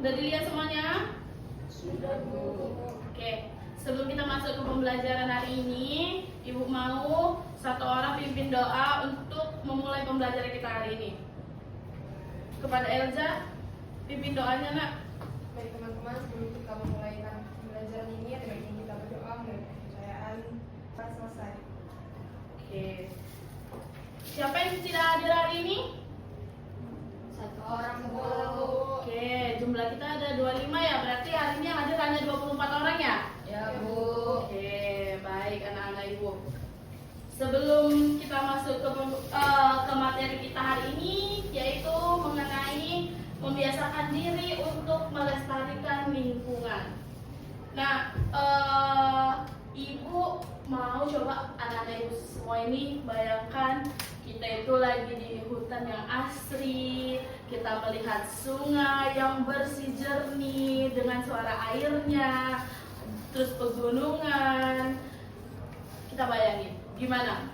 Udah dilihat semuanya? Sudah, Bu. Oke, sebelum kita masuk ke pembelajaran hari ini, Ibu mau satu orang pimpin doa untuk memulai pembelajaran kita hari ini. Kepada Elza, pimpin doanya, Nak. Baik teman-teman, sebelum kita memulai pembelajaran ini, ada baiknya kita berdoa menurut kepercayaan pas selesai. Oke. Siapa yang tidak hadir hari ini? Satu orang, Bu. Oke, jumlah kita ada 25 ya, berarti hari ini yang hadir hanya 24 orang ya? Ya, Bu. Oke, baik anak-anak Ibu. Sebelum kita masuk ke materi kita hari ini, yaitu mengenai membiasakan diri untuk melestarikan lingkungan. Nah, Ibu mau coba anak-anak Ibu semua ini bayangkan kita itu lagi di hutan yang asri, kita melihat sungai yang bersih jernih dengan suara airnya, terus pegunungan. Kita bayangin gimana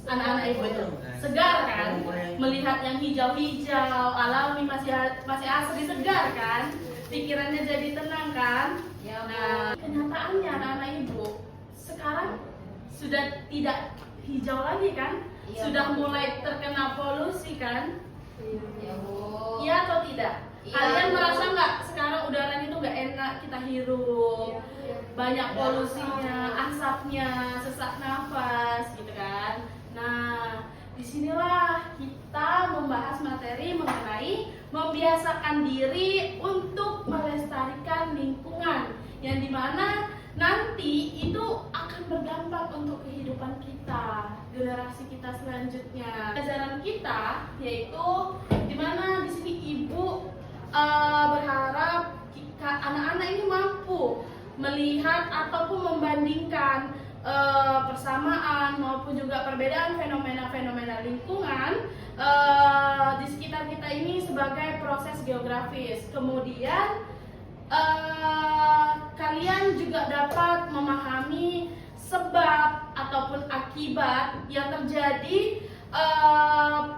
anak-anak Ibu itu? Segar kan? Melihat yang hijau-hijau, alami, masih asri, segar kan? Pikirannya jadi tenang kan? Nah, kenyataannya anak-anak Ibu sekarang sudah tidak hijau lagi kan? Sudah mulai terkena polusi kan? Ya, Bu. Iya atau tidak? Iya, Kalian Bu. merasa nggak sekarang udaranya itu nggak enak kita hirup? Iya. Banyak polusinya, asapnya, sesak nafas gitu kan? Nah, disinilah kita membahas materi mengenai membiasakan diri untuk melestarikan lingkungan, yang dimana nanti itu akan berdampak untuk kehidupan kita, generasi kita selanjutnya. Pelajaran kita yaitu dimana di sini Ibu berharap anak-anak ini mampu melihat ataupun membandingkan persamaan maupun juga perbedaan fenomena-fenomena lingkungan di sekitar kita ini sebagai proses geografis. Kemudian kalian juga dapat memahami sebab ataupun akibat yang terjadi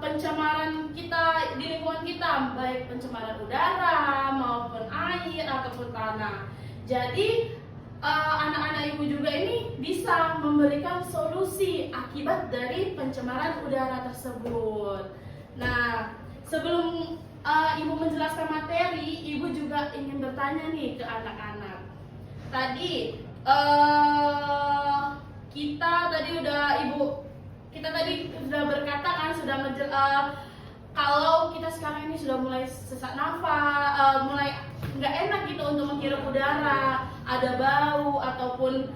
pencemaran kita di lingkungan kita, baik pencemaran udara maupun air ataupun tanah. Jadi anak-anak Ibu juga ini bisa memberikan solusi akibat dari pencemaran udara tersebut. Nah, sebelum Ibu menjelaskan materi, Ibu juga ingin bertanya nih ke anak-anak. Tadi kita tadi sudah berkata kan, kalau kita sekarang ini sudah mulai sesak nafas, mulai nggak enak gitu untuk menghirup udara, ada bau ataupun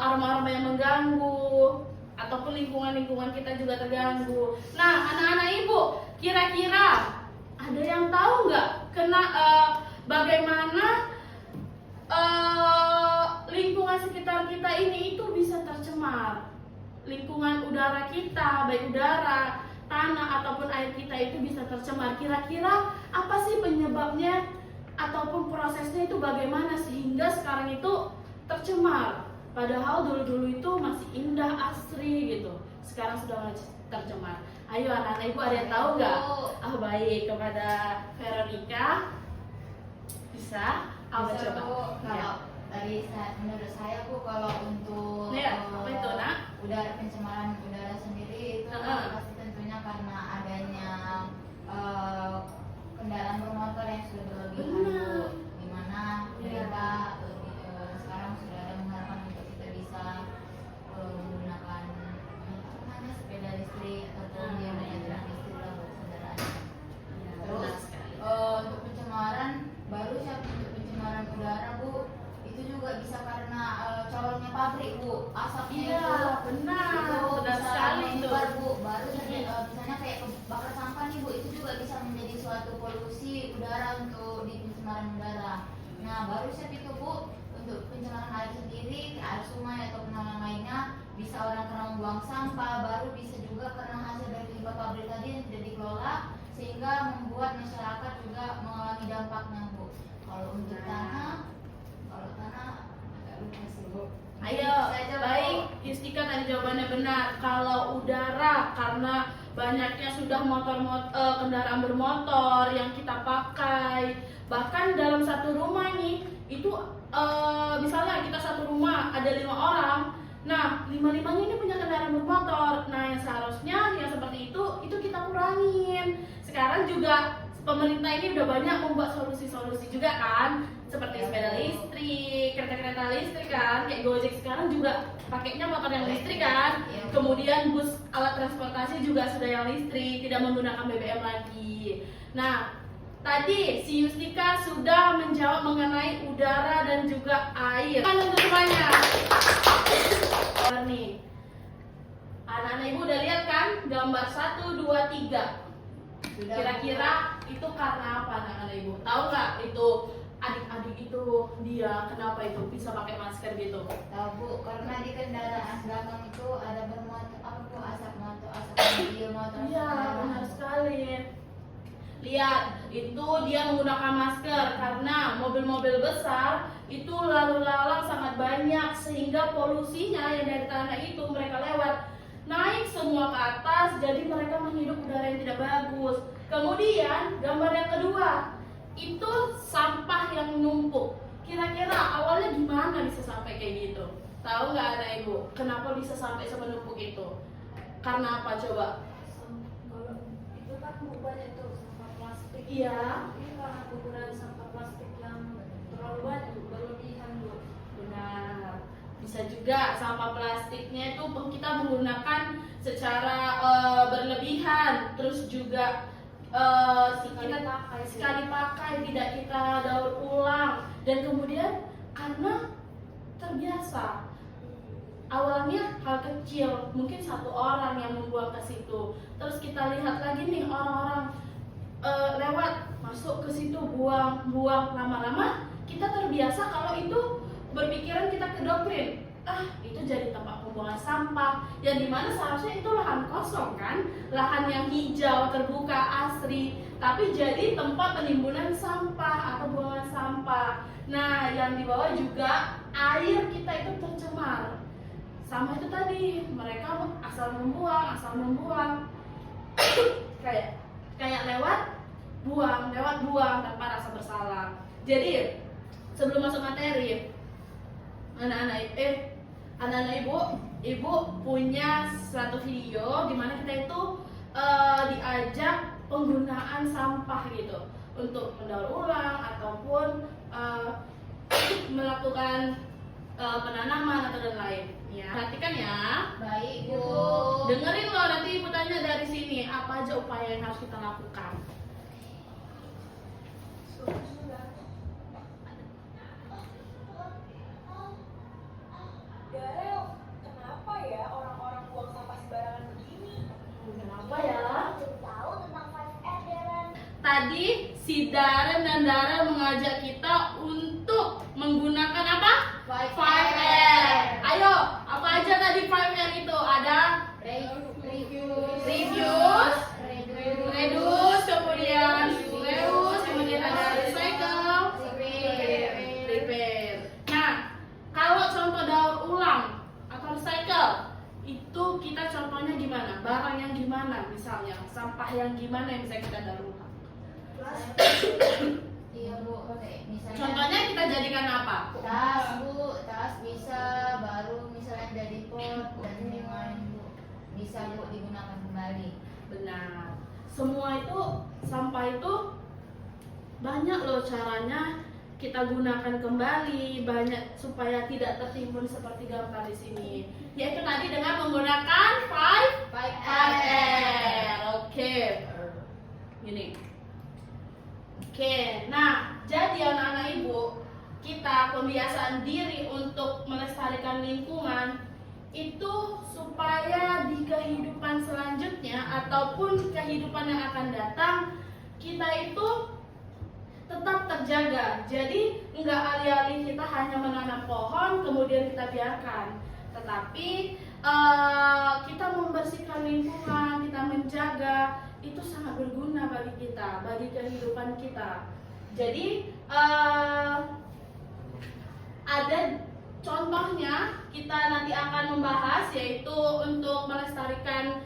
aroma-aroma yang mengganggu, ataupun lingkungan kita juga terganggu. Nah, anak-anak Ibu, kira-kira ada yang tahu nggak bagaimana lingkungan sekitar kita ini itu bisa tercemar? Lingkungan udara kita, baik udara, tanah ataupun air kita itu bisa tercemar. Kira-kira apa sih penyebabnya ataupun prosesnya itu bagaimana sehingga sekarang itu tercemar? Padahal dulu-dulu itu masih indah, asri gitu. Sekarang sudah mulai tercemar. Ayo anak-anak Ibu, ada yang tahu nggak? Baik, kepada Veronica bisa. Coba. Kalau menurut saya Bu, kalau untuk Apa itu, Nak? udara, pencemaran udara sendiri itu pasti tentunya karena adanya kendaraan bermotor yang sudah berlebihan Bu, dimana pemerintah sekarang sudah ada mengharapkan untuk kita bisa menggunakan sepeda listrik ataupun yang lainnya listrik lah buat kendaraan. Terus untuk pencemaran untuk pencemaran udara Bu, itu juga bisa karena corongnya pabrik Bu, asapnya itu benar bisa sekali itu. menyebar Bu. Baru misalnya kayak bakar sampah nih Bu, itu juga bisa menjadi suatu polusi udara untuk di pencemaran udara. Nah, baru set itu Bu, untuk pencemaran air sendiri, air sungai atau yang lainnya, bisa orang karena membuang sampah, baru bisa juga karena hasil dari limbah pabrik tadi yang tidak dikelola, sehingga membuat masyarakat juga mengalami dampaknya Bu. Kalau untuk tanah agak lupa sih Bu. Ayo, baik, Yustika tadi jawabannya benar. Kalau udara karena banyaknya sudah kendaraan bermotor yang kita pakai. Bahkan dalam satu rumah nih itu misalnya kita satu rumah ada 5 orang. Nah, 5-5-nya ini punya kendaraan bermotor. Nah, yang seharusnya yang seperti itu kita kurangin. Sekarang juga pemerintah ini udah banyak membuat solusi-solusi juga kan, seperti sepeda listrik, kereta-kereta listrik kan, kayak Gojek sekarang juga pakainya motor yang listrik kan. Kemudian bus alat transportasi juga sudah yang listrik, tidak menggunakan BBM lagi. Nah, tadi si Yustika sudah menjawab mengenai udara dan juga air. Kan untuk semuanya. Nih, anak-anak ibu udah lihat kan gambar 1, 2, 3. Kira-kira itu karena apa anak-anak ibu? Tahu nggak itu adik-adik itu dia kenapa itu bisa pakai masker gitu? Tahu Bu, karena di kendaraan belakang itu ada asap motor, asap mobil, motor. Iya, benar sekali. Lihat, itu dia menggunakan masker karena mobil-mobil besar itu lalu lalang sangat banyak sehingga polusinya yang dari tanah itu mereka lewat naik semua ke atas, jadi mereka menghirup udara yang tidak bagus. Kemudian gambar yang kedua itu sampah yang numpuk. Kira-kira awalnya gimana bisa sampai kayak gitu? Tahu nggak anak ibu? Kenapa bisa sampai semenumpuk itu? Karena apa coba? Kalau itu kan banyak tuh sampah plastik. Iya. Ini karena penggunaan sampah plastik yang terlalu banyak, berlebihan Bu. Benar. Bisa juga sampah plastiknya itu kita menggunakan secara berlebihan, terus juga sekali pakai, tidak kita daur ulang, dan kemudian karena terbiasa. Awalnya hal kecil, mungkin satu orang yang membuang ke situ, terus kita lihat lagi nih orang-orang lewat masuk ke situ buang, lama-lama kita terbiasa kalau itu berpikiran kita kedoktrin, itu jadi tempat pembuangan sampah, yang dimana seharusnya itu lahan kosong kan, lahan yang hijau, terbuka, asri, tapi jadi tempat penimbunan sampah atau buangan sampah. Nah, yang di bawah juga air kita itu tercemar. Sama itu tadi, mereka asal membuang, kayak lewat buang tanpa rasa bersalah. Jadi sebelum masuk materi, anak-anak ibu punya suatu video di mana kita itu diajak penggunaan sampah gitu untuk mendaur ulang ataupun melakukan penanaman atau dan lain. Ya, perhatikan ya. Baik Bu. Dengerin loh, nanti ibu tanya dari sini apa aja upaya yang harus kita lakukan. Darel, kenapa ya orang-orang buang sampah sembarangan begini? Kenapa ya? Tahu tentang 5R, Darel? Tadi si Darren dan Darren mengajak kita untuk menggunakan apa? 5R. Ayo, apa aja tadi 5R itu? Ada reduce, kemudian kemudian ada recycle, repair. Nah, kalau contoh daur ulang atau recycle, itu kita contohnya gimana? Barang yang gimana misalnya? Sampah yang gimana yang bisa kita daur ulang? Iya Bu, misalnya Contohnya kita jadikan apa? tas Bu, tas bisa, baru misalnya jadi pot dan yang lain Bu, bisa Bu digunakan kembali. Benar. Semua itu sampah itu banyak loh caranya kita gunakan kembali, banyak supaya tidak tertimbun seperti gambar di sini. Yaitu tadi dengan menggunakan 5R. Oke. Gini. Oke, nah jadi anak-anak ibu, kita pembiasaan diri untuk melestarikan lingkungan itu supaya di kehidupan selanjutnya ataupun kehidupan yang akan datang kita itu tetap terjaga. Jadi nggak alih-alih kita hanya menanam pohon kemudian kita biarkan, tetapi kita membersihkan lingkungan, kita menjaga, itu sangat berguna bagi kita, bagi kehidupan kita. Jadi ada contohnya kita nanti akan membahas, yaitu untuk melestarikan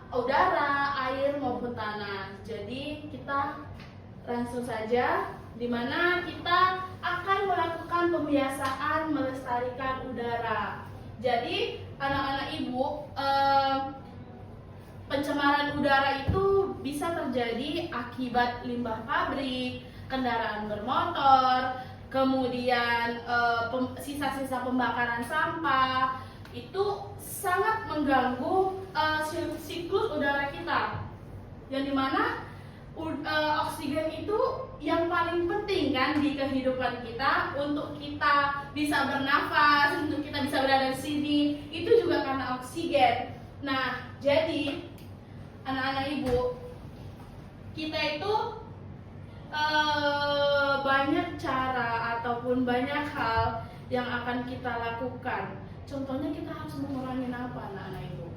udara, air maupun tanah. Jadi kita langsung saja, di mana kita akan melakukan pembiasaan melestarikan udara. Jadi anak-anak ibu, pencemaran udara itu bisa terjadi akibat limbah pabrik, kendaraan bermotor, kemudian sisa-sisa pembakaran sampah. Itu sangat mengganggu siklus udara kita, yang dimana oksigen itu yang paling penting kan di kehidupan kita, untuk kita bisa bernafas, untuk kita bisa berada di sini, itu juga karena oksigen. Nah, jadi anak-anak ibu, kita itu banyak cara ataupun banyak hal yang akan kita lakukan. Contohnya kita harus mengurangi apa, anak-anak ibu?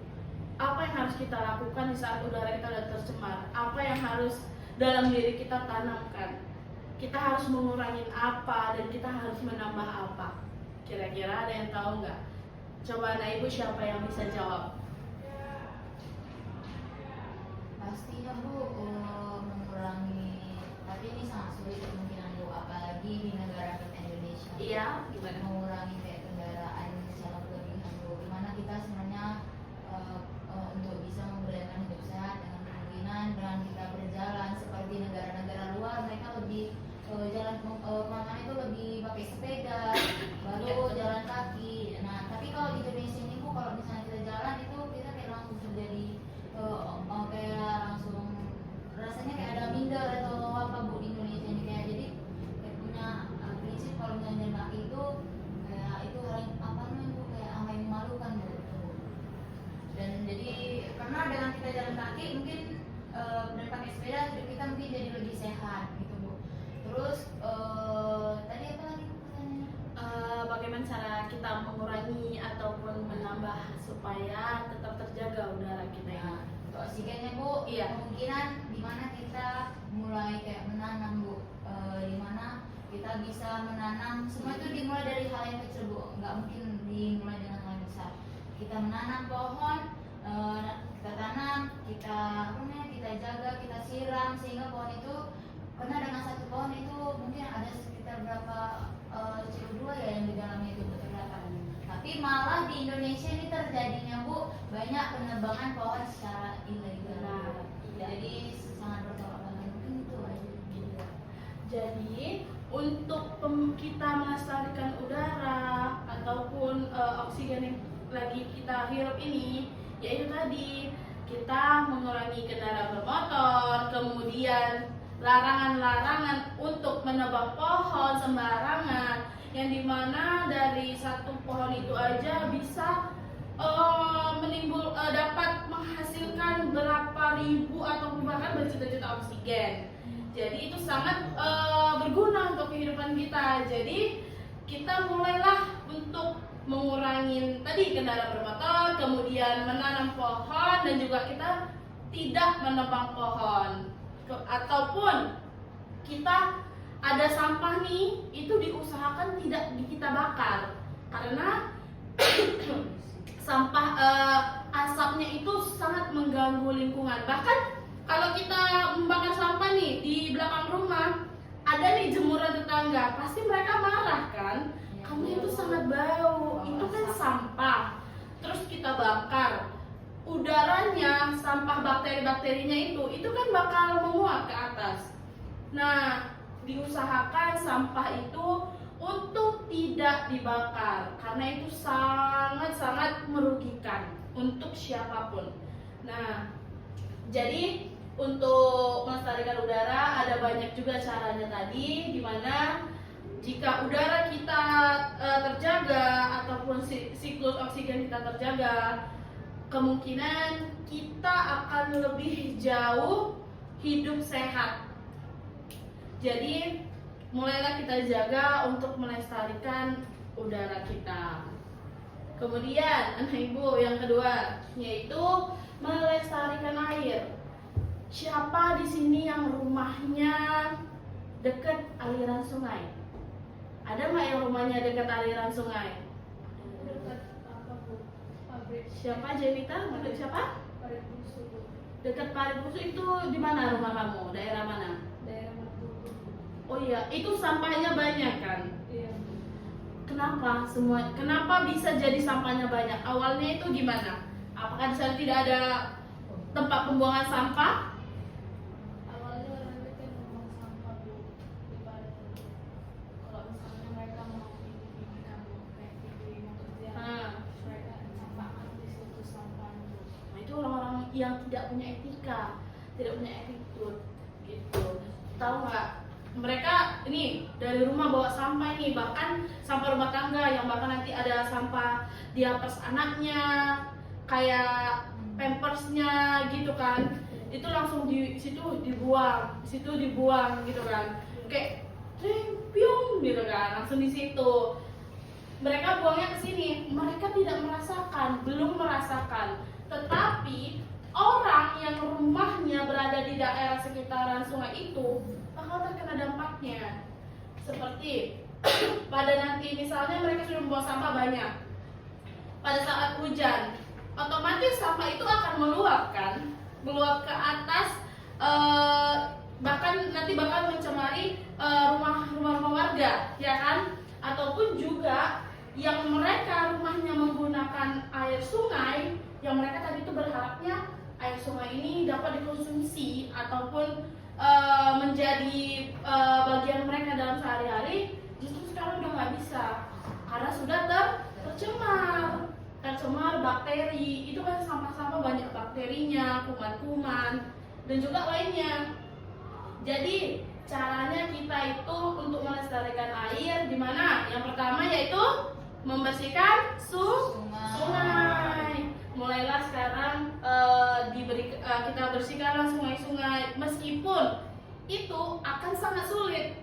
Apa yang harus kita lakukan di saat udara kita sudah tercemar? Apa yang harus dalam diri kita tanamkan? Kita harus mengurangi apa dan kita harus menambah apa? Kira-kira ada yang tahu nggak? Coba anak ibu, siapa yang bisa jawab? Pastinya Bu, mengurangi, tapi ini sangat sulit kemungkinan Bu, apalagi di negara kita Indonesia. Iya, gimana? Mengurangi kayak kendaraan secara berlebihan Bu, dimana kita sebenarnya untuk bisa memberdayakan hidup sehat dengan kemungkinan dengan kita berjalan seperti negara-negara luar, mereka lebih jalan kemana-mana itu lebih pakai sepeda, baru jalan kaki. Nah, tapi kalau di Indonesia ini Bu, kalau misalnya kita jalan itu kita kayak langsung terjadi kayak langsung rasanya kayak ada minder atau apa Bu di Indonesia ini, kayak jadi kayak punya prinsip kalau misalnya jalan kaki itu kayak itu hal yang apa namanya Bu, kayak hal yang memalukan Bu. Dan jadi karena dengan kita jalan kaki mungkin dan pakai sepeda hidup kita mungkin jadi lebih sehat gitu Bu. Terus tadi apa lagi pertanyaannya? Bagaimana cara kita mengurangi ataupun menambah supaya tetap terjaga udara kita ini? Nah, untuk oksigennya Bu, Iya. kemungkinan dimana kita mulai kayak menanam Bu, dimana kita bisa menanam, semua itu dimulai dari hal yang kecil Bu, nggak mungkin dimulai dengan hal yang besar. Kita menanam pohon, kita tanam, kita kita jaga, kita siram, sehingga pohon itu, karena dengan satu pohon itu mungkin ada sekitar berapa CO2 ya yang di dalamnya itu terdapat. Tapi malah di Indonesia ini terjadinya Bu, banyak penebangan pohon secara ilegal. Nah, iya. Jadi sangat bertolak belakang, mungkin itu aja. Jadi untuk kita melestarikan udara ataupun oksigen yang lagi kita hirup ini, yaitu tadi kita mengurangi kendaraan bermotor, kemudian larangan-larangan untuk menebang pohon sembarangan, yang dimana dari satu pohon itu aja bisa dapat menghasilkan berapa ribu atau bahkan berjuta-juta oksigen. Jadi itu sangat berguna untuk kehidupan kita. Jadi kita mulailah untuk mengurangi tadi kendaraan bermotor, kemudian menanam pohon, dan juga kita tidak menebang pohon. Ataupun kita ada sampah nih, itu diusahakan tidak kita bakar, karena sampah asapnya itu sangat mengganggu lingkungan. Bahkan kalau kita membakar sampah nih di belakang rumah, ada nih jemuran tetangga, pasti mereka marah kan? Kamu itu sangat bau, itu kan sampah. Terus kita bakar, udaranya, sampah bakteri-bakterinya itu kan bakal menguap ke atas. Nah, diusahakan sampah itu untuk tidak dibakar, karena itu sangat-sangat merugikan untuk siapapun. Nah, jadi untuk melestarikan udara ada banyak juga caranya tadi, dimana jika udara kita terjaga ataupun siklus oksigen kita terjaga, kemungkinan kita akan lebih jauh hidup sehat. Jadi mulailah kita jaga untuk melestarikan udara kita. Kemudian anak ibu yang kedua, yaitu melestarikan air. Siapa di sini yang rumahnya dekat aliran sungai? Ada nggak yang rumahnya dekat aliran sungai? Dekat apa Bu? Pabrik. Siapa Jenita? Menurut siapa? Parit Bungsu, Bu. Dekat Parit Bungsu itu di mana rumah kamu? Daerah mana? Daerah Margono, Bu. Oh iya, itu sampahnya banyak kan? Iya, Bu. Kenapa bisa jadi sampahnya banyak? Awalnya itu gimana? Apakah di sana tidak ada tempat pembuangan sampah? Awalnya orang itu kan membuang sampah, Bu, di Parit itu. Kalau misalnya mereka mau ini kamu kayak di mau kerja, mereka sampahkan di situ sampahnya, Bu. Nah, itu orang-orang yang tidak punya etika, tidak punya attitude gitu. Tahu nggak? Mereka ini dari rumah bawa sampah ini, bahkan sampah rumah tangga yang bahkan nanti ada sampah diapers anaknya, kayak pampersnya gitu kan, itu langsung di situ dibuang gitu kan, kayak piung gitu kan, langsung di situ. Mereka buangnya ke sini, mereka tidak merasakan, belum merasakan. Tetapi orang yang rumahnya berada di daerah sekitaran sungai itu bakal terkena dampaknya. Seperti pada nanti misalnya mereka sudah membuang sampah banyak, pada saat hujan, otomatis sampah itu akan meluap ke atas, bahkan nanti bakal mencemari rumah-rumah warga, ya kan? Ataupun juga yang mereka rumahnya menggunakan air sungai, yang mereka tadi itu berharapnya air sungai ini dapat dikonsumsi ataupun menjadi bagian mereka dalam sehari-hari, justru sekarang udah nggak bisa karena sudah tercemar bakteri. Itu kan sampah-sampah banyak bakterinya, kuman-kuman dan juga lainnya. Jadi caranya kita itu untuk melestarikan air di mana? Yang pertama yaitu membersihkan sungai. Mulailah sekarang kita bersihkanlah sungai-sungai, meskipun itu akan sangat sulit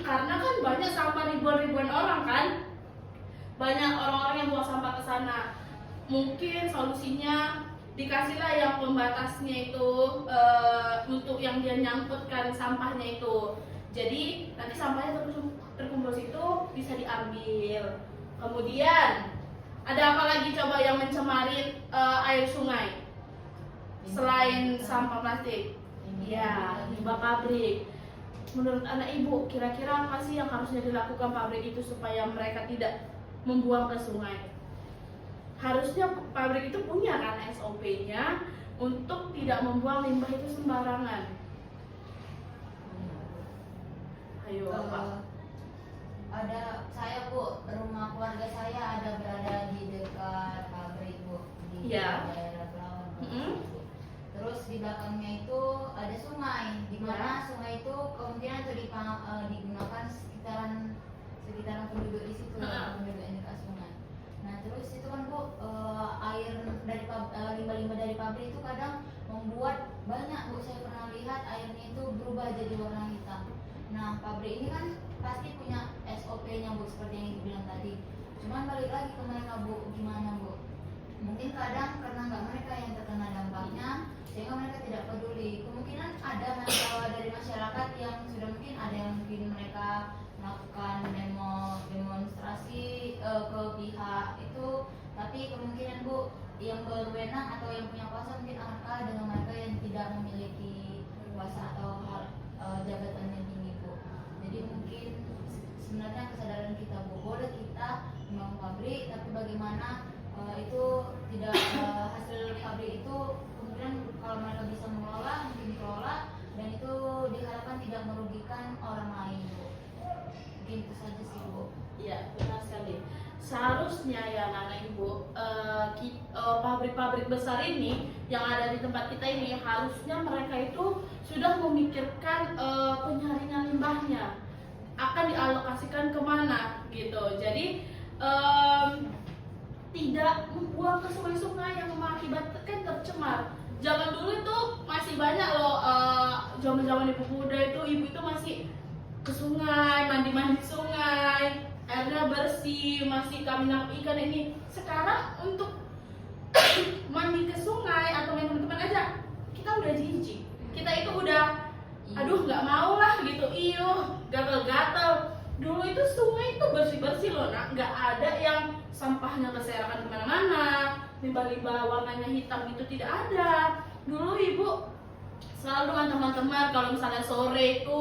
karena kan banyak sampah ribuan orang kan, banyak orang-orang yang buang sampah ke sana. Mungkin solusinya dikasihlah yang pembatasnya itu untuk yang dia nyangkutkan sampahnya itu. Jadi nanti sampahnya terkumpul situ bisa diambil. Kemudian ada apa lagi coba yang mencemari air sungai selain sampah plastik? Ya, limbah pabrik. Menurut anak ibu, kira-kira apa sih yang harusnya dilakukan pabrik itu supaya mereka tidak membuang ke sungai? Harusnya pabrik itu punya kan SOP-nya untuk tidak membuang limbah itu sembarangan. Ayo, Pak. Ada saya, Bu, rumah keluarga saya ada berada di dekat pabrik, Bu, di daerah Belawan, Bu. Terus di belakangnya itu ada sungai, di mana sungai itu kemudian itu digunakan sekitaran penduduk di situ, penduduk yang dekat sungai. Nah, terus itu kan, Bu, air dari limbah-limbah dari pabrik itu kadang membuat banyak, Bu, saya pernah lihat airnya itu berubah jadi warna hitam. Nah, pabrik ini kan pasti punya SOP-nya, Bu, seperti yang Ibu bilang tadi. Cuman balik lagi ke mereka, Bu, gimana, Bu? Mungkin kadang karena nggak mereka yang terkena dampaknya, sehingga mereka tidak peduli. Kemungkinan ada dari masyarakat yang sudah mungkin ada yang mungkin mereka melakukan demonstrasi ke pihak itu, tapi kemungkinan, Bu, yang berwenang atau yang punya kuasa mungkin akan kalah dengan mereka yang tidak memiliki kuasa atau jabatan yang tinggi, Bu. Jadi mungkin sebenarnya kesadaran kita, Bu, boleh kita membangun pabrik, tapi bagaimana itu tidak hasil pabrik itu kemudian kalau mereka bisa mengelola, mungkin dikelola, dan itu diharapkan tidak merugikan orang lain, Bu. Mungkin itu saja sih, Bu. Iya, benar sekali. Seharusnya ya anak ibu, pabrik-pabrik besar ini yang ada di tempat kita ini, harusnya mereka itu sudah memikirkan penyaringan limbahnya akan dialokasikan kemana gitu. Jadi tidak membuang ke sungai-sungai yang mengakibatkan tercemar. Zaman dulu itu masih banyak loh, zaman-zaman ibu muda itu, ibu itu masih ke sungai, mandi-mandi sungai, airnya bersih, masih kami nangkap ikan ini. Sekarang untuk mandi ke sungai atau main teman-teman aja, kita udah jijik. Kita itu udah, aduh nggak mau lah gitu, gatal-gatal. Dulu itu sungai itu bersih-bersih loh, nggak ada yang sampahnya berserakan kemana-mana, limbah-limbah warnanya hitam itu tidak ada. Dulu ibu selalu dengan teman-teman kalau misalnya sore itu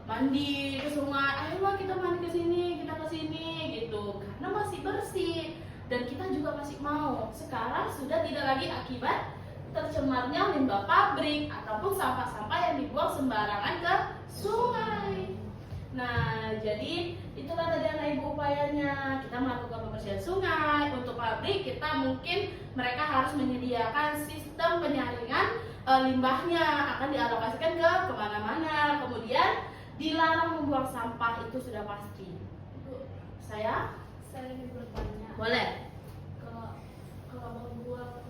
mandi ke sungai, ayolah kita mandi ke sini, kita ke sini gitu, karena masih bersih dan kita juga masih mau. Sekarang sudah tidak lagi akibat tercemarnya limbah pabrik ataupun sampah-sampah yang dibuang sembarangan ke sungai. Nah, jadi itulah tadi anak ibu upayanya. Kita melakukan pembersihan sungai. Untuk pabrik kita mungkin mereka harus menyediakan sistem penyaringan limbahnya, akan dialokasikan ke kemana-mana. Kemudian dilarang membuang sampah, itu sudah pasti. Bu, Saya saya ingin bertanya. boleh. Kalau membuang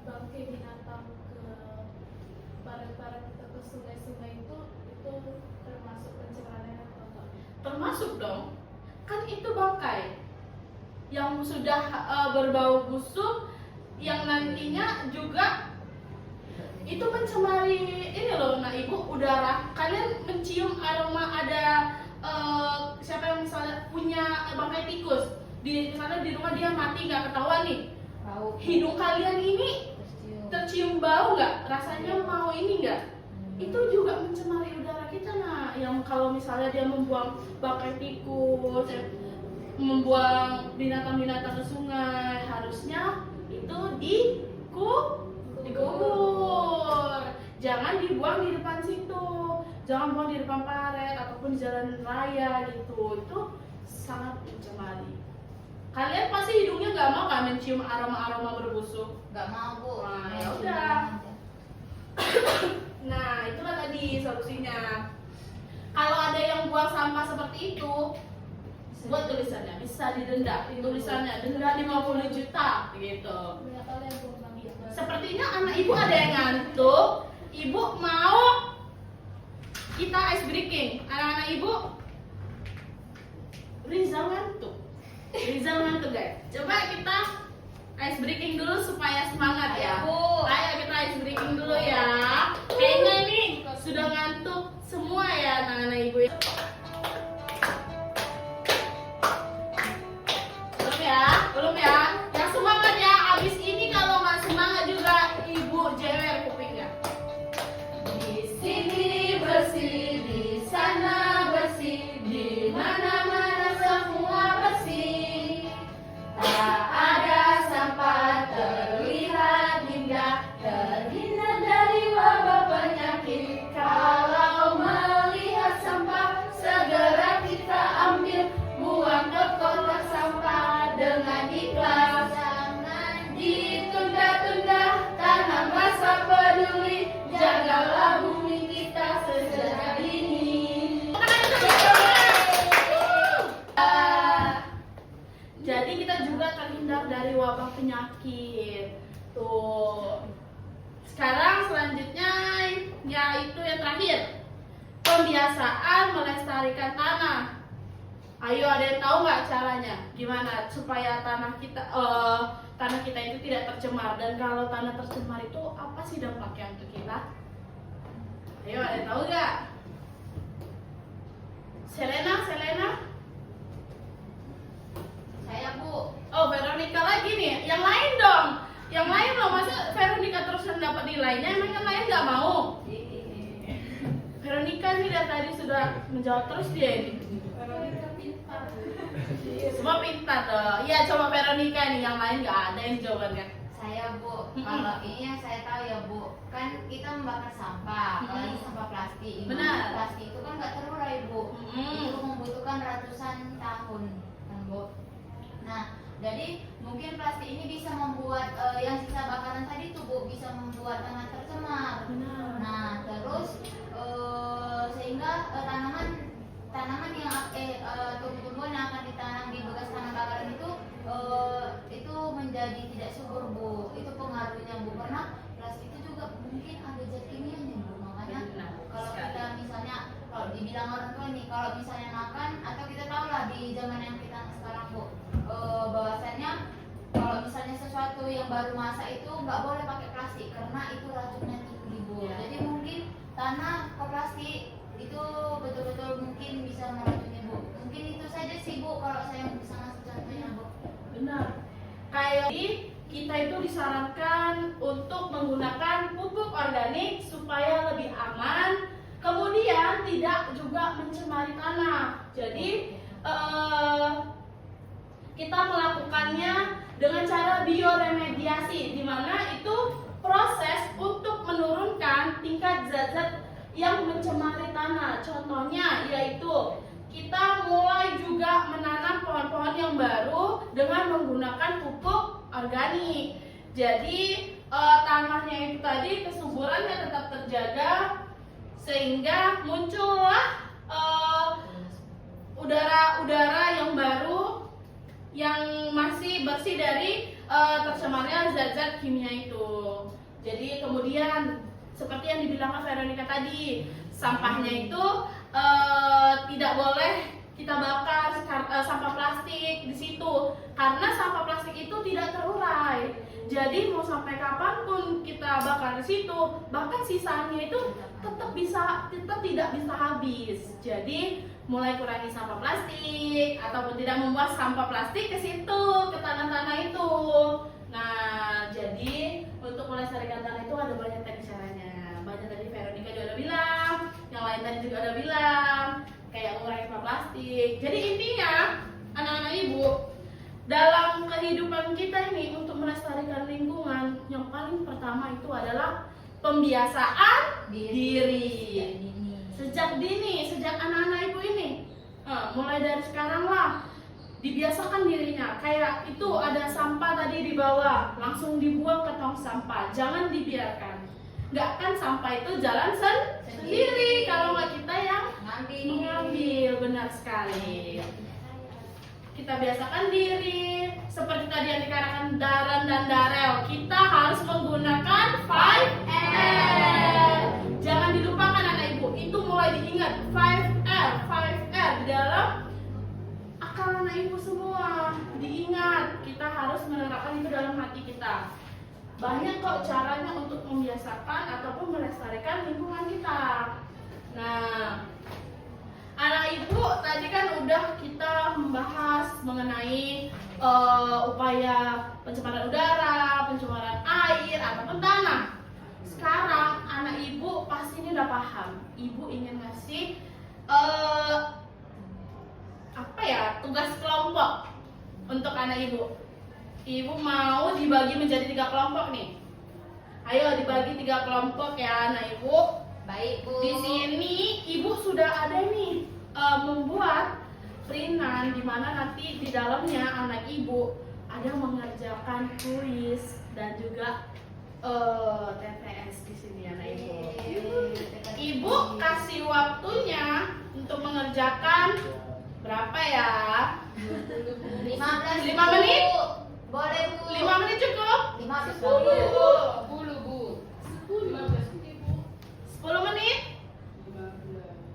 bangkai binatang ke barang-barang kita ke sungai-sungai itu termasuk pencemaran atau enggak? Termasuk dong, kan itu bangkai yang sudah berbau busuk, yang nantinya juga itu mencemari ini loh, nah ibu, udara. Kalian mencium aroma ada siapa yang misalnya punya bangkai tikus di misalnya di rumah, dia mati nggak ketahuan nih, Bau. hidung kalian ini tercium bau nggak, rasanya mau ini nggak, itu juga mencemari udara kita. Nah, yang kalau misalnya dia membuang bangkai tikus, membuang binatang-binatang ke sungai, harusnya itu dikubur. Jangan dibuang di depan situ, jangan buang di depan paret ataupun di jalan raya gitu. Itu sangat mencemari. Kalian pasti hidungnya nggak mau kan mencium aroma-aroma berbusuk? Nggak mau bu. Nah, ya udah. Nah, itulah tadi solusinya. Kalau ada yang buang sampah seperti itu, buat tulisannya bisa didenda. Tulisannya denda 50 juta gitu. Banyak kali yang buang sampah. Sepertinya anak ibu ada yang ngantuk. Ibu mau kita ice breaking. Anak-anak ibu, Rizal ngantuk. Rizal ngantuk guys. Coba kita ice breaking dulu supaya semangat ya. Ayo, Bu. Ayo kita ice breaking dulu ya. Kayaknya ini sudah ngantuk semua ya anak-anak ibu. Belum ya? Belum ya? Yang semangat ya. Abis ini kalau nggak semangat juga ibu jewer kupingnya. Di sini bersih, di sana bersih, di mana-mana semua bersih. Tak ada sampah terlihat indah, terhindar dari wabah penyakit. Kalau melihat sampah, segera kita ambil, buang ke kotak sampah dengan ikhlas. Jangan ditunda-tunda, tanam rasa peduli, jagalah bumi kita sejak ini. Jadi kita juga terhindar dari wabah penyakit. Tuh. Sekarang selanjutnya yaitu yang terakhir, pembiasaan melestarikan tanah. Ayo, ada yang tahu nggak caranya? Gimana supaya tanah kita itu tidak tercemar? Dan kalau tanah tercemar itu apa sih dampaknya untuk kita? Ayo, ada yang tahu nggak? Selena? Saya bu. Oh, Veronica lagi nih. Yang lain dong. Yang lain loh, masa Veronica terus yang dapat nilainya? Emang yang lain nggak mau? Veronica nih dari tadi sudah menjawab terus dia ini. Veronica pintar. Semua pintar tuh. Iya, coba Veronica nih, yang lain nggak ada yang jawabannya. Saya bu. Kalau ini yang saya tahu ya bu, kan kita membakar sampah, apalagi sampah plastik. Benar. Plastik itu kan nggak terurai bu. Itu membutuhkan ratusan tahun, kan bu. Nah, jadi mungkin plastik ini bisa membuat yang sisa bakaran tadi tuh bu, bisa membuat tanah tercemar. Benar. Nah, terus sehingga tanaman yang tumbuh-tumbuhan yang akan ditanam di bekas tanah bakaran itu menjadi tidak subur bu. Itu pengaruhnya bu, karena plastik itu juga mungkin ada zat kimianya bu. Makanya kalau kita misalnya, kalau dibilang orang tua nih, kalau misalnya makan, atau kita tahu lah di zaman yang kita sekarang bu, bahwasannya kalau misalnya sesuatu yang baru masak itu nggak boleh pakai plastik karena itu racunnya tinggi bu. Ya. Jadi mungkin tanah ke plastik itu betul-betul mungkin bisa meracuni bu. Mungkin itu saja sih bu kalau saya bisa ngasih contohnya bu. Benar. Kayak kita itu disarankan untuk menggunakan pupuk organik supaya lebih aman, kemudian tidak juga mencemari tanah. Jadi kita melakukannya dengan cara bioremediasi, di mana itu proses untuk menurunkan tingkat zat-zat yang mencemari tanah. Contohnya yaitu kita mulai juga menanam pohon-pohon yang baru dengan menggunakan pupuk organik. Jadi tanahnya itu tadi kesuburannya tetap terjaga, sehingga muncullah udara-udara yang baru yang masih bersih dari tercemarnya zat-zat kimia itu. Jadi kemudian seperti yang dibilang Veronica tadi, sampahnya itu tidak boleh kita bakar sampah plastik di situ, karena sampah plastik itu tidak terurai. Jadi mau sampai kapanpun kita bakar di situ, bahkan sisanya itu tetap tidak bisa habis. Jadi mulai kurangi sampah plastik ataupun tidak membuang sampah plastik ke situ, ke tanah-tanah itu. Nah, jadi untuk melestarikan tanah itu ada banyak tadi caranya. Banyak tadi Veronica juga udah bilang, yang lain tadi juga udah bilang, kayak mengurangi sampah plastik. Jadi intinya, anak-anak ibu, dalam kehidupan kita ini untuk melestarikan lingkungan, yang paling pertama itu adalah pembiasaan diri. Sejak dini, sejak anak-anak ibu ini, mulai dari sekarang lah, dibiasakan dirinya. Kayak itu ada sampah tadi di bawah, langsung dibuang ke tong sampah, jangan dibiarkan. Nggak kan sampah itu jalan sendiri kalau nggak kita yang mengambil. Benar sekali. Kita biasakan diri. Seperti tadi yang dikatakan Daran dan Darel, kita harus menggunakan 5R. Jangan dilupakan anak ibu, itu mulai diingat 5R di dalam akal anak ibu semua. Diingat, kita harus menerapkan itu dalam hati kita. Banyak kok caranya untuk membiasakan ataupun melestarikan lingkungan kita. Nah, anak ibu tadi kan udah kita membahas mengenai upaya pencemaran udara, pencemaran air ataupun tanah. Sekarang anak ibu pasti ini udah paham. Ibu ingin ngasih tugas kelompok untuk anak ibu. Ibu mau dibagi menjadi 3 kelompok nih. Ayo dibagi 3 kelompok ya anak ibu. Baik, Bu. Di sini ibu sudah ada nih membuat printan di mana nanti di dalamnya anak ibu ada mengerjakan kuis dan juga TPS di sini anak ibu. Ibu kasih waktunya untuk mengerjakan berapa ya? 15 5 menit? Boleh, Bu. 5 menit cukup? 15 Bu. 10 menit?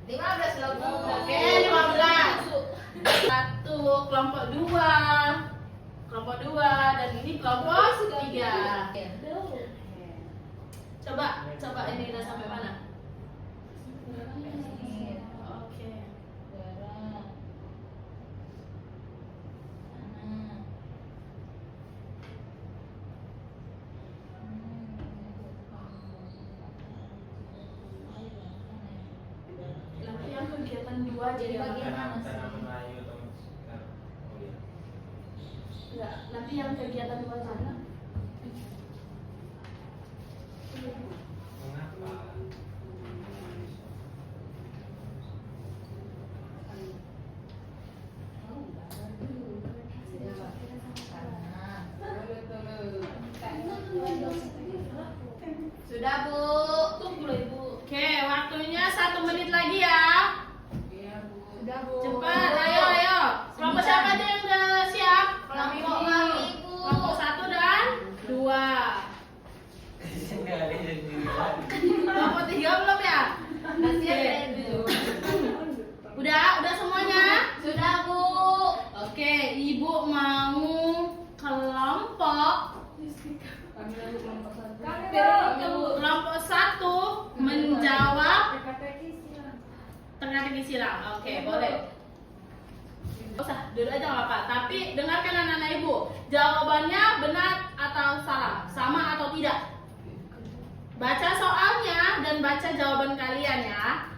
15 loh, Bu. Oke, 15. Satu kelompok 2. Kelompok 2 dan ini kelompok 3. Coba ini udah sampai mana? Oke. Nanti yang kegiatan 2 jadi bagian apa? mana? Enggak, nanti yang kegiatan 2 sana. Sudah, Bu. Tunggu loh ibu. Oke, waktunya 1 menit lagi ya. Sudah, Bu. Cepat, ayo. Kelompok siapa aja yang udah siap? Kelompok kami, Bu. Kelompok 1 dan 2. Kelompok 3 belum ya? Udah semuanya? Sudah, Bu. Oke, ibu mau kelompok kelompok 1 menjawab teka-teki silang. Oke, boleh. usah, dulu aja nggak apa-apa. Tapi dengarkan anak-anak ibu, jawabannya benar atau salah, sama atau tidak. Baca soalnya dan baca jawaban kalian ya.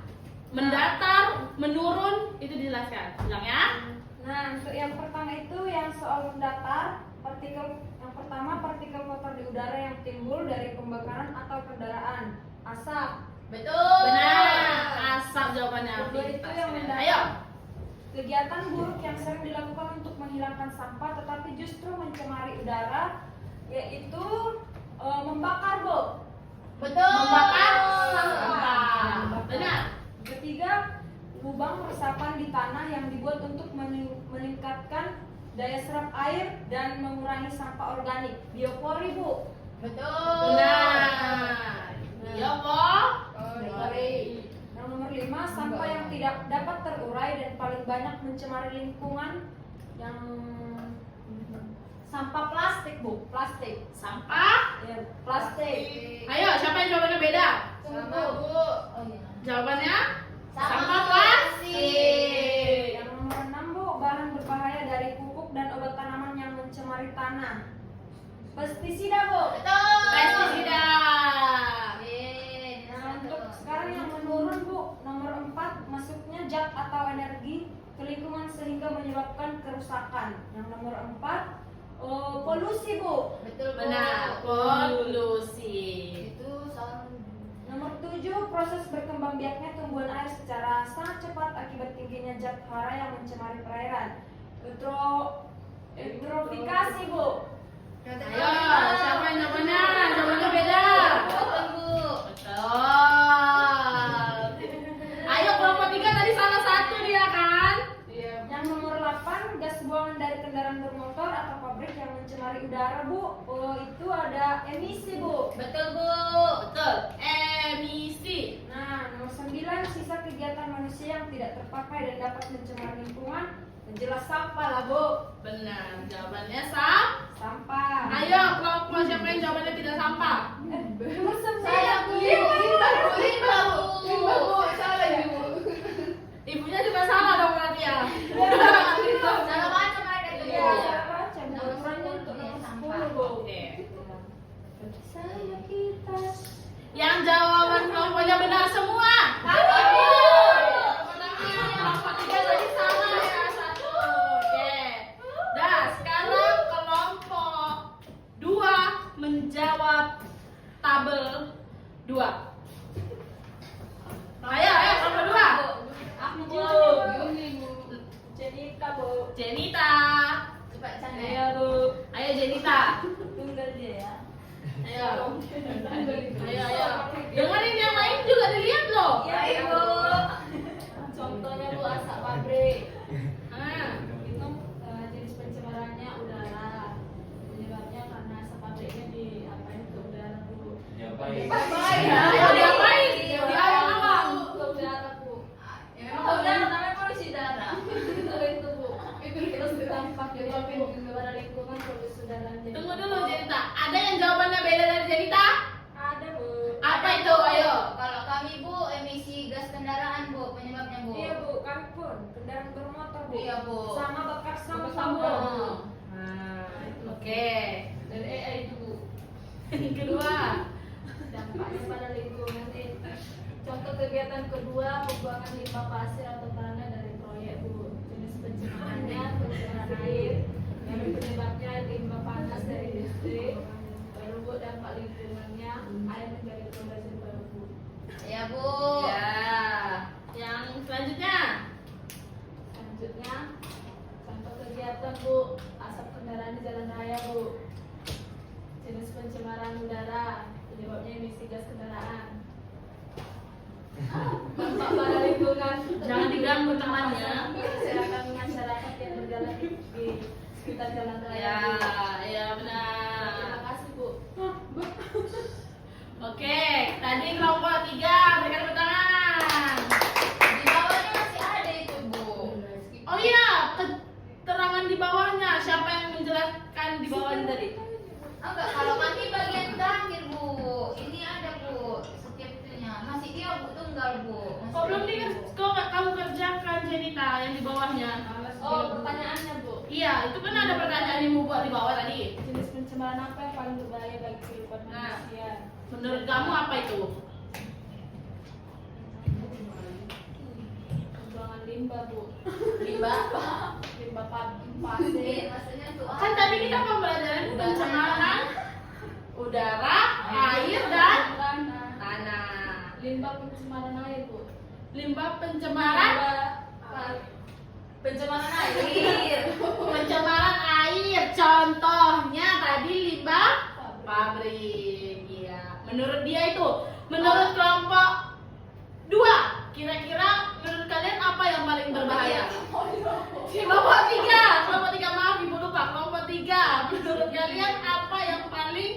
Mendatar, menurun, itu dijelaskan. Ulang ya. Nah, untuk yang pertama itu yang soal mendatar, yang pertama partikel kotor di udara yang timbul dari pembakaran atau kendaraan, asap. Betul. Benar. Asap jawabannya. Kedua itu yang mendatar. Ayo. Kegiatan buruk yang sering dilakukan untuk menghilangkan sampah tetapi justru mencemari udara, yaitu membakar, Bu. Betul. Membakar sampah. Benar. Ketiga, lubang resapan di tanah yang dibuat untuk meningkatkan daya serap air dan mengurangi sampah organik, biopori, Bu. Betul. Benar. Iya, kok. Yang nomor 5, sampah yang tidak dapat terurai dan paling banyak mencemari lingkungan, yang sampah plastik, Bu. Plastik. Sampah. Ya, plastik. Ayo, siapa yang jawabannya beda? Sama, Bu. Oh iya. Jawabannya Sama sampah plastik. Yang nomor 6, Bu, bahan berbahaya dari pupuk dan obat tanaman yang mencemari tanah. Pestisida, Bu. Betul. Pestisida. Nah, untuk sekarang yang menurun, Bu, nomor 4, masuknya zat atau energi ke lingkungan sehingga menyebabkan kerusakan. Yang nomor 4, polusi, Bu. Betul, Bu. Benar. Polusi. Itu soal Nomor 7, proses berkembang biaknya tumbuhan air secara sangat cepat akibat tingginya zat hara yang mencemari perairan. Eutrofikasi, Bu. Ayo, siapa yang jawabannya? Jawabannya beda. Betul, Bu. Betul. Ayo, kelompok 3 tadi salah satu dia kan? Yang nomor 8, gas buangan dari kendaraan bermotor atau pabrik yang mencemari udara, Bu. Itu ada emisi, Bu. Betul, Bu. Betul. Emisi. Nah, nomor 9, sisa kegiatan manusia yang tidak terpakai dan dapat mencemari lingkungan. Jelas sampah lah, Bu. Benar. Jawabannya Sampah. Ayo, kelompok siapa yang jawabannya tidak sampah? Nomor 9. Saya, Bu. Limba, Bu. Salah ya, Bu. Ibunya juga salah dong berarti ya. Salah baca mereka itu, Iya, Bu. salah baca. Ukurannya untuk nomor 10, Bu. Oke. Saya kita. Yang jawaban kelompoknya benar semua. Kelompok 3 tadi salah ya, 1. Oke. Dah, sekarang kelompok 2 menjawab tabel 2. Ayo, kelompok 2. Aku, Bu. Jenita, Bu. Jenita. Cepat sana. Iya, Bu. Ayo Jenita. Tunggal dia ya. Ayo. Ayo. Dengerin yang lain juga dilihat loh. Iya, Ibu. Contohnya Bu, asap pabrik. Ah. Itu jenis pencemarannya udara. Penyebabnya karena asap pabriknya diapain ke udara, Bu. Ayo diapain? Di awal-awal. Ke udara, Bu. Ya, memang udara namanya polusi udara. Itu, Bu. Terus berdampak juga, Bu, kepada lingkungan polusi udara. Tunggu dulu Jenita. Ada yang jawabannya beda dari Jenita? Ada, Bu. Apa itu? Ayo. Kalau kami, Bu, emisi gas kendaraan, Bu, penyebabnya, Bu. Iya, Bu. Kami pun kendaraan bermotor, Bu. Iya, Bu. Sama bakar sampah, sampah. Bu. Oke. Dari AI itu, Bu. Yang kedua. Dampaknya pada lingkungan itu. Contoh kegiatan kedua, pembuangan limbah pasir atau tanah dari proyek, Bu. Jenis pencemarannya pencemaran air, lalu penyebabnya limbah panas dari listrik, baru Bu dampak lingkungannya air menjadi pembajakan baru, Bu. Ya, Bu. Ya. Yang selanjutnya. Selanjutnya, contoh kegiatan, Bu, asap kendaraan di jalan raya, Bu. Jenis pencemaran udara, penyebabnya emisi gas kendaraan. Dampak pada lingkungan. Jangan diganggu tangannya. Kesehatan masyarakat yang berjalan di sekitar jalan raya. Ya, Bu. ya benar. Terima kasih, Bu. Oke, tadi kelompok 3 berikan tepuk tangan. Di bawahnya masih ada itu, Bu. Oh iya, keterangan di bawahnya. Siapa yang menjelaskan di bawahnya tadi? Enggak, kalau kami bagian terakhir, Bu. Ini ada, Bu. Setiap itunya. Masih dia, Bu, tunggal, Bu. Masih Kok belum ada, di Bu. kok nggak kamu kerjakan Jenita yang di bawahnya? Oh, Oh, pertanyaannya Bu. Iya, itu kan ada pertanyaan yang mau buat di bawah tadi. Jenis pencemaran apa yang paling berbahaya bagi kehidupan Nah. manusia? Menurut kamu apa itu? Pembuangan limbah Bu. Limbah apa? Limbah Iya, pasir. maksudnya tuh Kan tadi kita pembelajaran pencemaran udara, air, dan tanah. Limbah pencemaran air Bu. Limbah pencemaran pencemaran air. pencemaran air. Contohnya tadi limbah pabrik. Iya. Menurut dia itu, menurut kelompok 2, kira-kira menurut kalian apa yang paling berbahaya? Kelompok 3, maaf ibu lupa. Kelompok 3, menurut kalian apa yang paling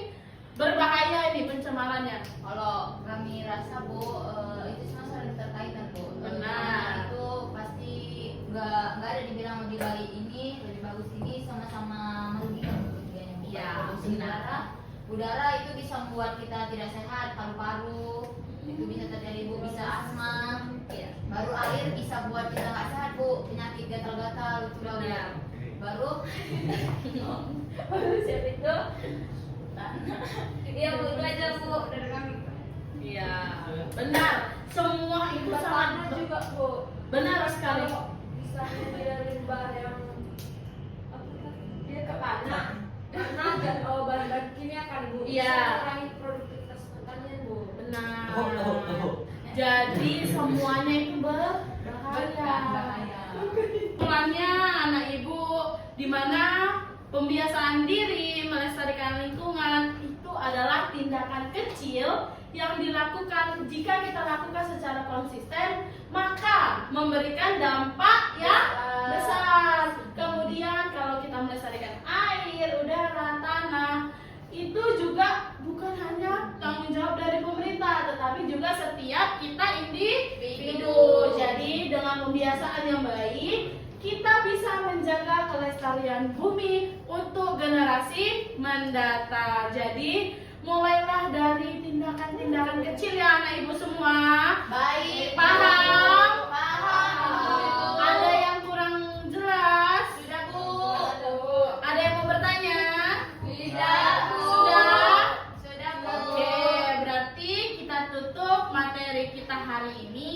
berbahaya ini pencemarannya? Kalau kami rasa Bu, itu semua saling terkaitan Bu. Benar. Itu pasti nggak ada dibilang lebih baik ini, lebih bagus ini, sama-sama merugikan Bu ketiganya Bu. Iya, Polusi benar. udara itu bisa membuat kita tidak sehat, paru-paru itu bisa terjadi Bu, bisa asma. Iya. Baru air bisa buat kita nggak sehat Bu, penyakit gatal-gatal itu loh. Benar. Baru baru siapa itu? Iya Bu, itu aja Bu dari kami. Iya, benar. Semua itu sangat Tanah juga Bu. benar sekali. Kalau misalnya dia limbah yang apa kan, dia ke tanah, karena ada bahan-bahan kimia kan Bu. Iya. Bisa mengurangi produktivitas pertanian Bu. Benar. Jadi semuanya itu berbahaya. Perannya anak ibu di mana pembiasaan diri melestarikan lingkungan itu adalah tindakan kecil yang dilakukan. Jika kita lakukan secara konsisten, maka memberikan dampak yang besar. Kemudian kalau kita melestarikan air, udara, tanah, itu juga bukan hanya tanggung jawab dari pemerintah, tetapi juga setiap kita individu. Jadi dengan pembiasaan yang baik, kita bisa menjaga kelestarian bumi untuk generasi mendatang. Jadi mulailah dari tindakan-tindakan kecil ya anak ibu semua. Baik. Paham? Paham. Ada yang kurang jelas? Sudah Bu. Ada yang mau bertanya? Tidak Bu. Sudah? Sudah Bu. Oke, berarti kita tutup materi kita hari ini.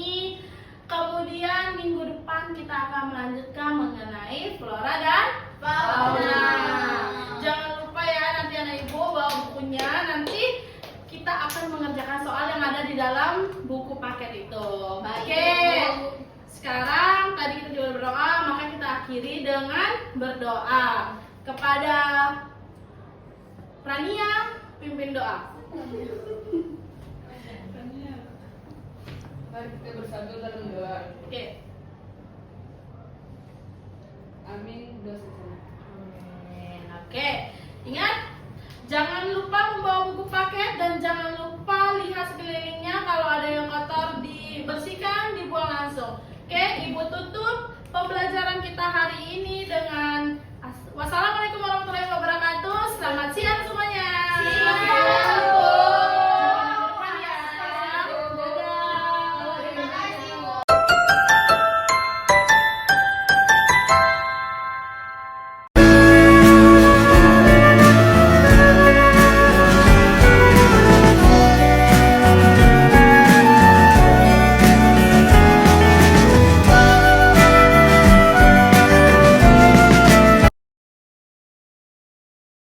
Kemudian minggu depan kita akan melanjutkan mengenai flora dan fauna. Jangan lupa ya nanti anak ibu bawa bukunya. Nanti kita akan mengerjakan soal yang ada di dalam buku paket itu. Oke. Sekarang tadi kita juga berdoa, maka kita akhiri dengan berdoa kepada Prania, pimpin doa. Mari kita bersatu dalam doa. Oke. Amin. Doa sesama. Amin. Oke. Ingat, jangan lupa membawa buku paket dan jangan lupa lihat sekelilingnya. Kalau ada yang kotor dibersihkan, dibuang langsung. Oke, ibu tutup pembelajaran kita hari ini dengan wassalamualaikum warahmatullahi wabarakatuh. Selamat siang semua.